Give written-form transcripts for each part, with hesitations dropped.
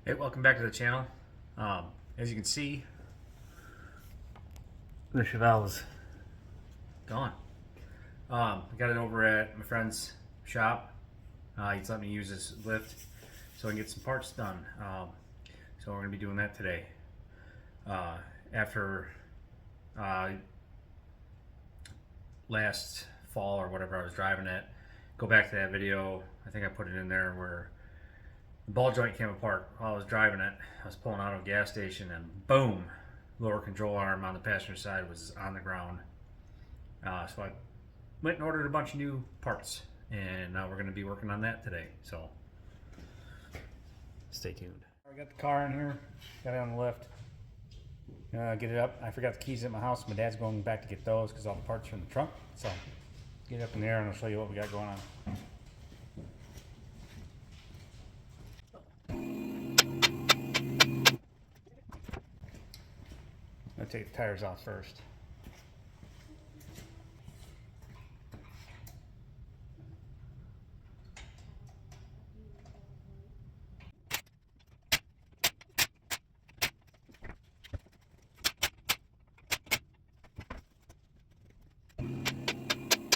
Hey, welcome back to the channel. As you can see, the Chevelle is gone. I got it over at my friend's shop. He's let me use his lift so I can get some parts done. So we're going to be doing that today. After last fall or whatever I was driving it, go back to that video. I think I put it in there where the ball joint came apart while I was driving it. I was pulling out of a gas station and boom, lower control arm on the passenger side was on the ground. So I went and ordered a bunch of new parts, and we're going to be working on that today. So stay tuned. I got the car in here, got it on the lift. Get it up. I forgot the keys at my house. My dad's going back to get those because all the parts are in the trunk. So get it up in there and I'll show you what we got going on. I'm going to take the tires off first.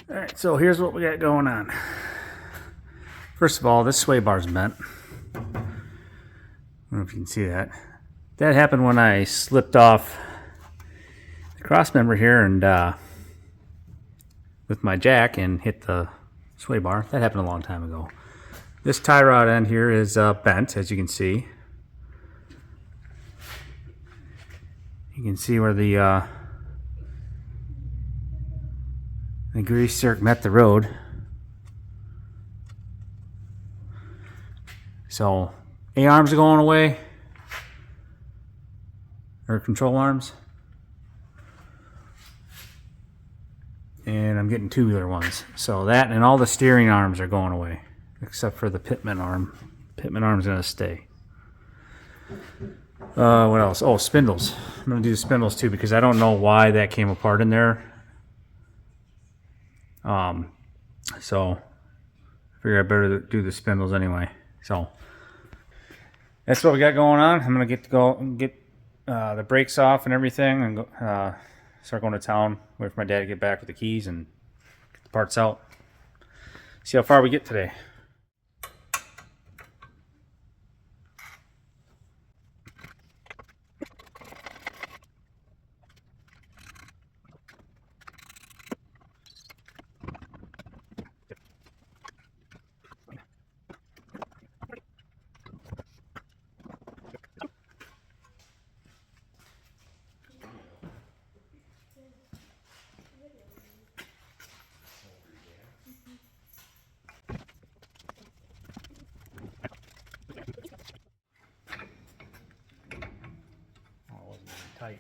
Alright, so here's what we got going on. First of all, this sway bar's bent. I don't know if you can see that. That happened when I slipped off the cross member here and with my jack and hit the sway bar. That happened a long time ago. This tie rod end here is bent, as you can see. You can see where the grease zerk met the road. So A-arms are going away, or control arms. And I'm getting tubular ones. So that and all the steering arms are going away, except for the pitman arm. Pitman arm's gonna stay. What else? Oh, spindles. I'm gonna do the spindles too because I don't know why that came apart in there. So I figure I better do the spindles anyway. So that's what we got going on. I'm gonna get the brakes off and everything, and go, start going to town. Wait for my dad to get back with the keys and get the parts out. See how far we get today. Tight.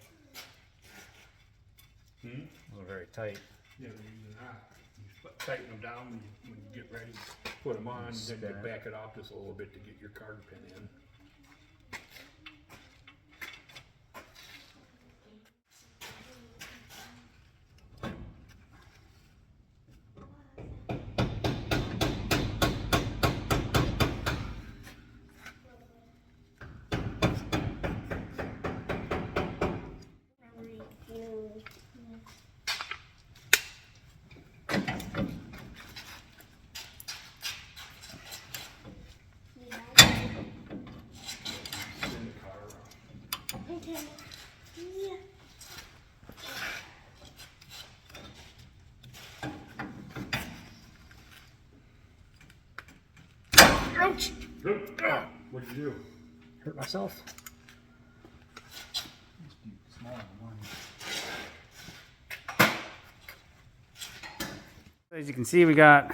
It wasn't very tight. Yeah, they're not. You tighten them down when you get ready to put them on, then you back it off just a little bit to get your card pin in. Ouch! What'd you do? Hurt myself. As you can see, we got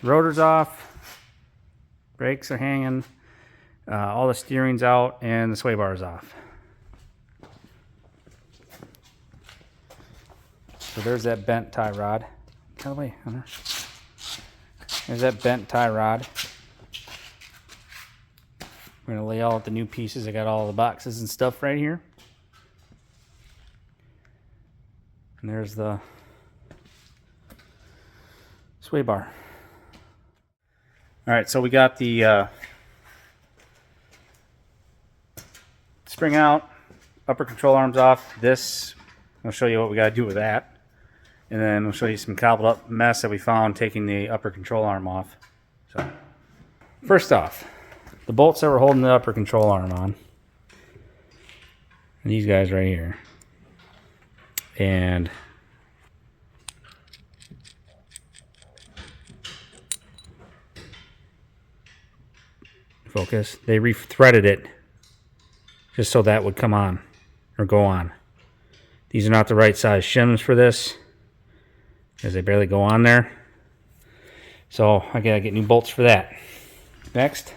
rotors off, brakes are hanging, all the steering's out, and the sway bar is off. So there's that bent tie rod. Get out of the way, Hunter. There's that bent tie rod. We're going to lay out the new pieces. I got all the boxes and stuff right here. And there's the sway bar. All right, so we got the spring out, upper control arms off. This, I'll show you what we got to do with that. And then we'll show you some cobbled up mess that we found taking the upper control arm off. So, first off, the bolts that were holding the upper control arm on. And these guys right here. And focus. They re-threaded it just so that would come on or go on. These are not the right size shims for this, as they barely go on there. So I gotta get new bolts for that. Next.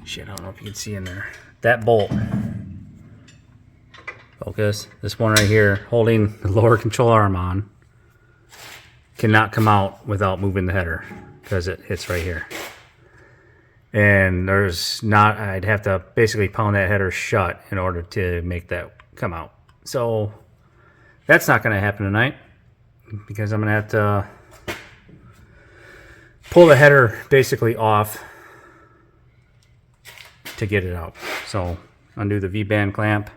Shit, I don't know if you can see in there. That bolt. Focus. This one right here, holding the lower control arm on, cannot come out without moving the header because it hits right here. And there's not, I'd have to basically pound that header shut in order to make that come out. So that's not going to happen tonight because I'm going to have to pull the header basically off to get it out. So undo the V-band clamp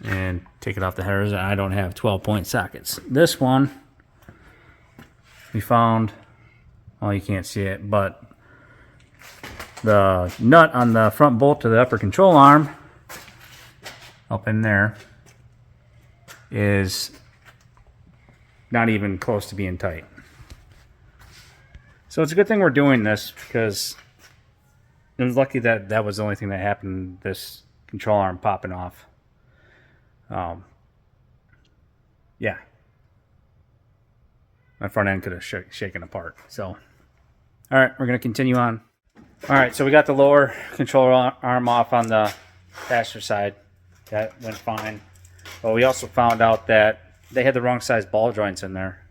and take it off the headers. I don't have 12-point sockets. This one we found, well, you can't see it, but the nut on the front bolt to the upper control arm up in there is not even close to being tight. So it's a good thing we're doing this because it was lucky that that was the only thing that happened, this control arm popping off. Yeah. My front end could have shaken apart. So, all right, we're going to continue on. All right, so we got the lower control arm off on the passenger side. That went fine. But we also found out that they had the wrong size ball joints in there.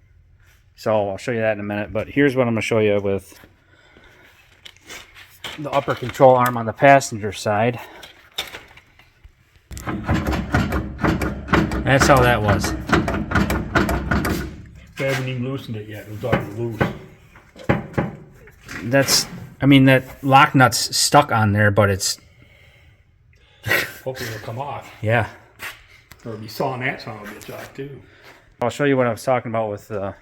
So I'll show you that in a minute. But here's what I'm going to show you with the upper control arm on the passenger side. That's how that was. They haven't even loosened it yet. It was already loose. That's, I mean, that lock nut's stuck on there, but it's... Hopefully it'll come off. Yeah. Or be sawing that son of a bitch off too. I'll show you what I was talking about with the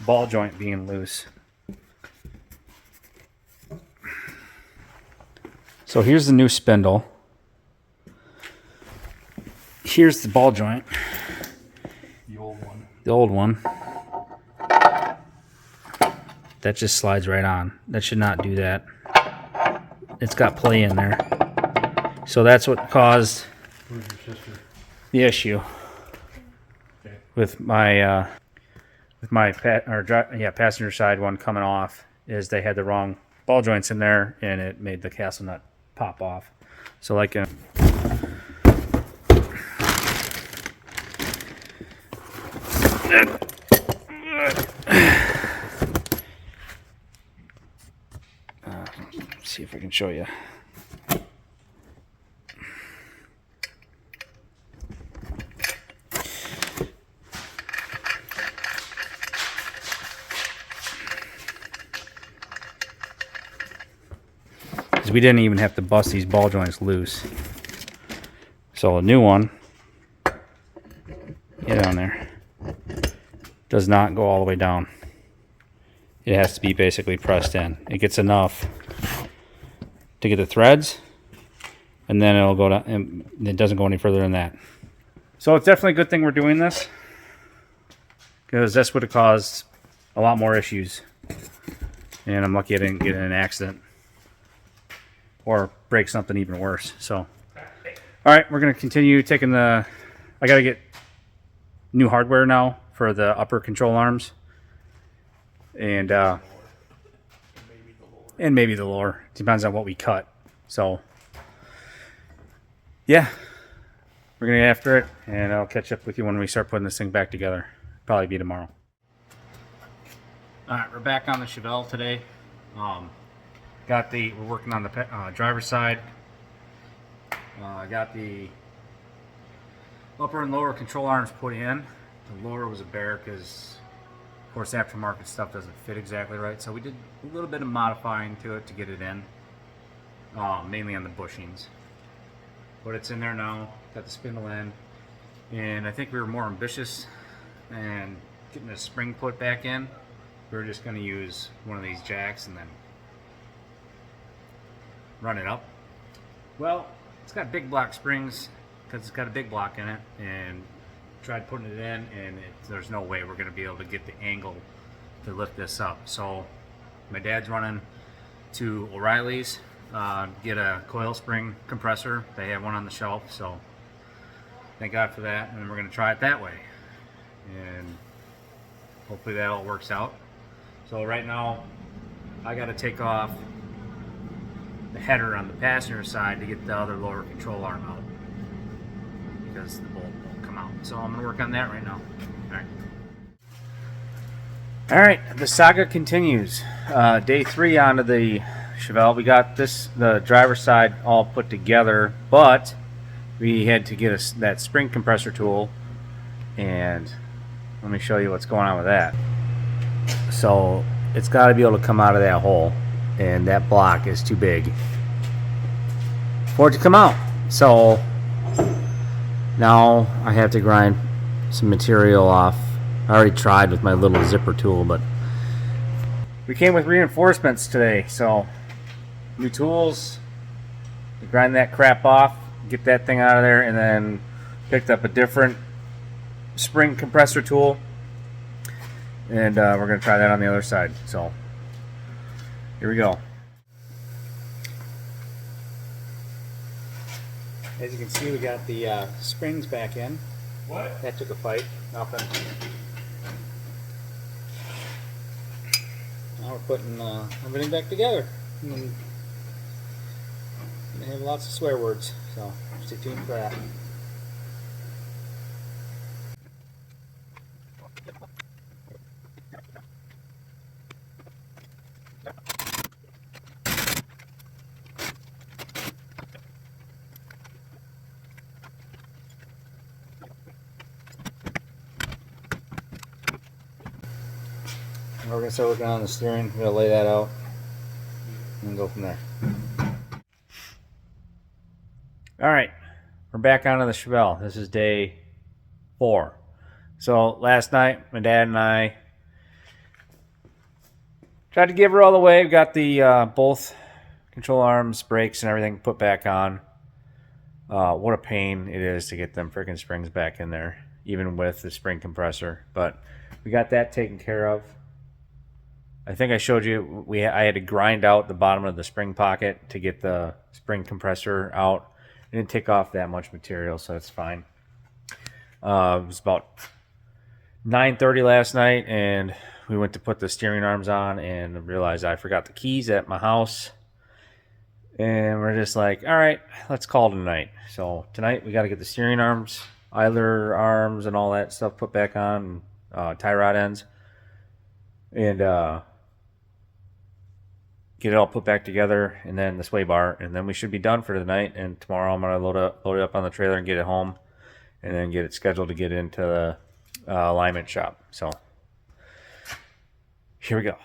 ball joint being loose. So here's the new spindle. Here's the ball joint. The old one. The old one. That just slides right on. That should not do that. It's got play in there. So that's what caused the issue with my passenger side one coming off. Is they had the wrong ball joints in there and it made the castle nut pop off. So like a see if I can show you. Because we didn't even have to bust these ball joints loose. So a new one, get on there, does not go all the way down. It has to be basically pressed in. It gets enough to get the threads, and then it'll go down, and it doesn't go any further than that. So it's definitely a good thing we're doing this, because this would have caused a lot more issues. And I'm lucky I didn't get in an accident or break something even worse. So, all right, we're going to continue taking the, I got to get new hardware now for the upper control arms. And maybe the lower. Depends on what we cut. So, yeah, we're going to get after it, and I'll catch up with you when we start putting this thing back together. Probably be tomorrow. All right, we're back on the Chevelle today. We're working on the driver's side. I got the upper and lower control arms put in. The lower was a bear because Of course, aftermarket stuff doesn't fit exactly right, so we did a little bit of modifying to it to get it in, mainly on the bushings. But it's in there now, got the spindle in, and I think we were more ambitious and getting the spring put back in. We were just going to use one of these jacks and then run it up. Well, it's got big block springs because it's got a big block in it, and tried putting it in, and there's no way we're going to be able to get the angle to lift this up. So my dad's running to O'Reilly's, get a coil spring compressor. They have one on the shelf, so thank God for that. And we're going to try it that way, and hopefully that all works out. So right now I got to take off the header on the passenger side to get the other lower control arm out because the bolt won't come out. So I'm going to work on that right now. All right, the saga continues. Day 3 onto the Chevelle. We got the driver's side all put together, but we had to get that spring compressor tool, and let me show you what's going on with that. So it's got to be able to come out of that hole, and that block is too big for it to come out. So now I have to grind some material off. I already tried with my little zipper tool, but we came with reinforcements today, so new tools to grind that crap off, get that thing out of there, and then picked up a different spring compressor tool, and we're going to try that on the other side. So here we go. As you can see, we got the springs back in. What? That took a fight. Nothing. Now we're putting everything back together. And they have lots of swear words, so stay tuned for that. We're going to start working on the steering. We're going to lay that out and go from there. Alright, we're back onto the Chevelle. This is day 4. So last night, my dad and I tried to give her all the way. We got the both control arms, brakes, and everything put back on. What a pain it is to get them freaking springs back in there, even with the spring compressor. But we got that taken care of. I think I showed you I had to grind out the bottom of the spring pocket to get the spring compressor out. It didn't take off that much material, so it's fine. It was about 9:30 last night, and we went to put the steering arms on and realized I forgot the keys at my house. And we're just like, all right, let's call it a night. So tonight we got to get the steering arms, idler arms, and all that stuff put back on, tie rod ends, and get it all put back together, and then the sway bar, and then we should be done for the night. And tomorrow I'm gonna load it up on the trailer and get it home, and then get it scheduled to get into the alignment shop. So here we go.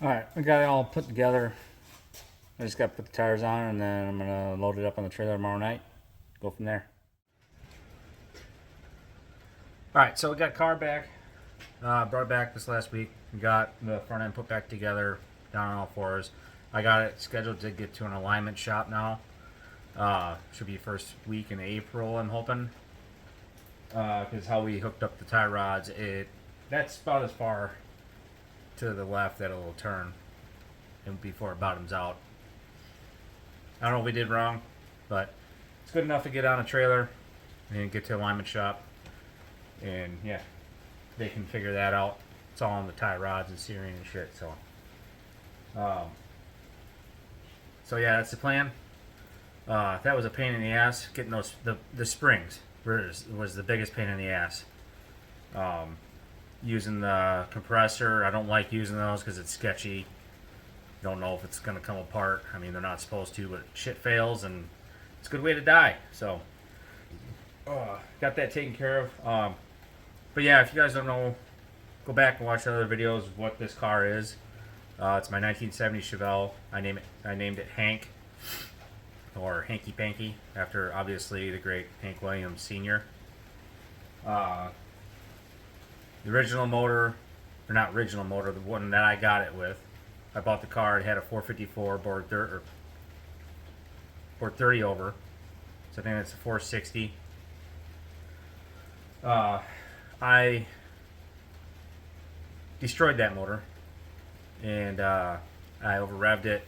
Alright, we got it all put together. I just got to put the tires on, and then I'm going to load it up on the trailer tomorrow night. Go from there. Alright, so we got car back. Brought it back this last week. We got the front end put back together, down on all fours. I got it scheduled to get to an alignment shop now. Should be first week in April, I'm hoping. Because how we hooked up the tie rods, that's about as far to the left that it'll turn and before it bottoms out. I don't know what we did wrong, but it's good enough to get on a trailer and get to alignment shop. And yeah, they can figure that out. It's all on the tie rods and steering and shit. So yeah, that's the plan. That was a pain in the ass. Getting the springs was the biggest pain in the ass. Using the compressor, I don't like using those because it's sketchy. Don't know if it's going to come apart. I mean, they're not supposed to, but shit fails, and it's a good way to die. So, got that taken care of. But yeah, if you guys don't know, go back and watch other videos of what this car is. It's my 1970 Chevelle. I named it Hank, or Hanky Panky, after obviously the great Hank Williams Sr. The original motor, or not original motor, the one that I got it with. I bought the car. It had a 454 board 30 over. So I think that's a 460. I destroyed that motor, and I over revved it.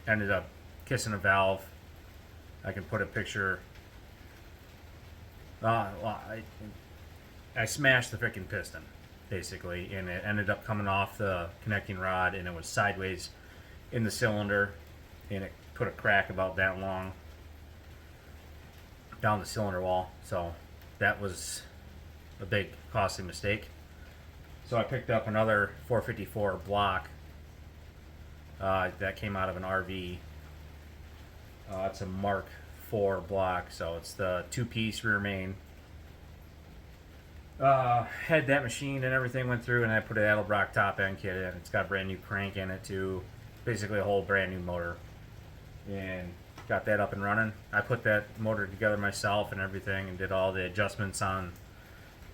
Ended up kissing a valve. I can put a picture. I smashed the freaking piston, basically, and it ended up coming off the connecting rod, and it was sideways in the cylinder, and it put a crack about that long down the cylinder wall. So that was a big costly mistake. So I picked up another 454 block that came out of an RV. It's a Mark IV block, so it's the two-piece rear main. Had that machine and everything went through, and I put an Edelbrock top end kit in. It's got a brand new crank in it too, basically a whole brand new motor, and got that up and running. I put that motor together myself and everything, and did all the adjustments on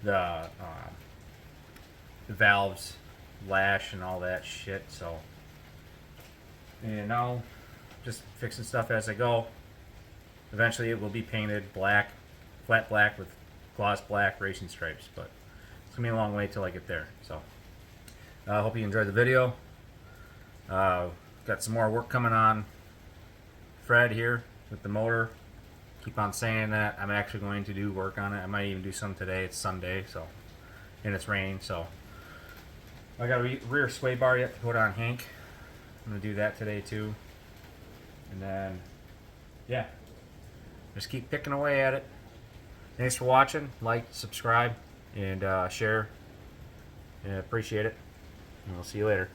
the valves, lash, and all that shit. So, and now just fixing stuff as I go. Eventually, it will be painted black, flat black with gloss black racing stripes, but it's gonna be a long way till I get there. So I hope you enjoyed the video. Got some more work coming on Fred here with the motor. Keep on saying that. I'm actually going to do work on it. I might even do some today. It's Sunday, so, and it's raining, so I got a rear sway bar yet to put on Hank. I'm gonna do that today too, and then yeah, just keep picking away at it. Thanks for watching. Like, subscribe, and share. Yeah, appreciate it. And we'll see you later.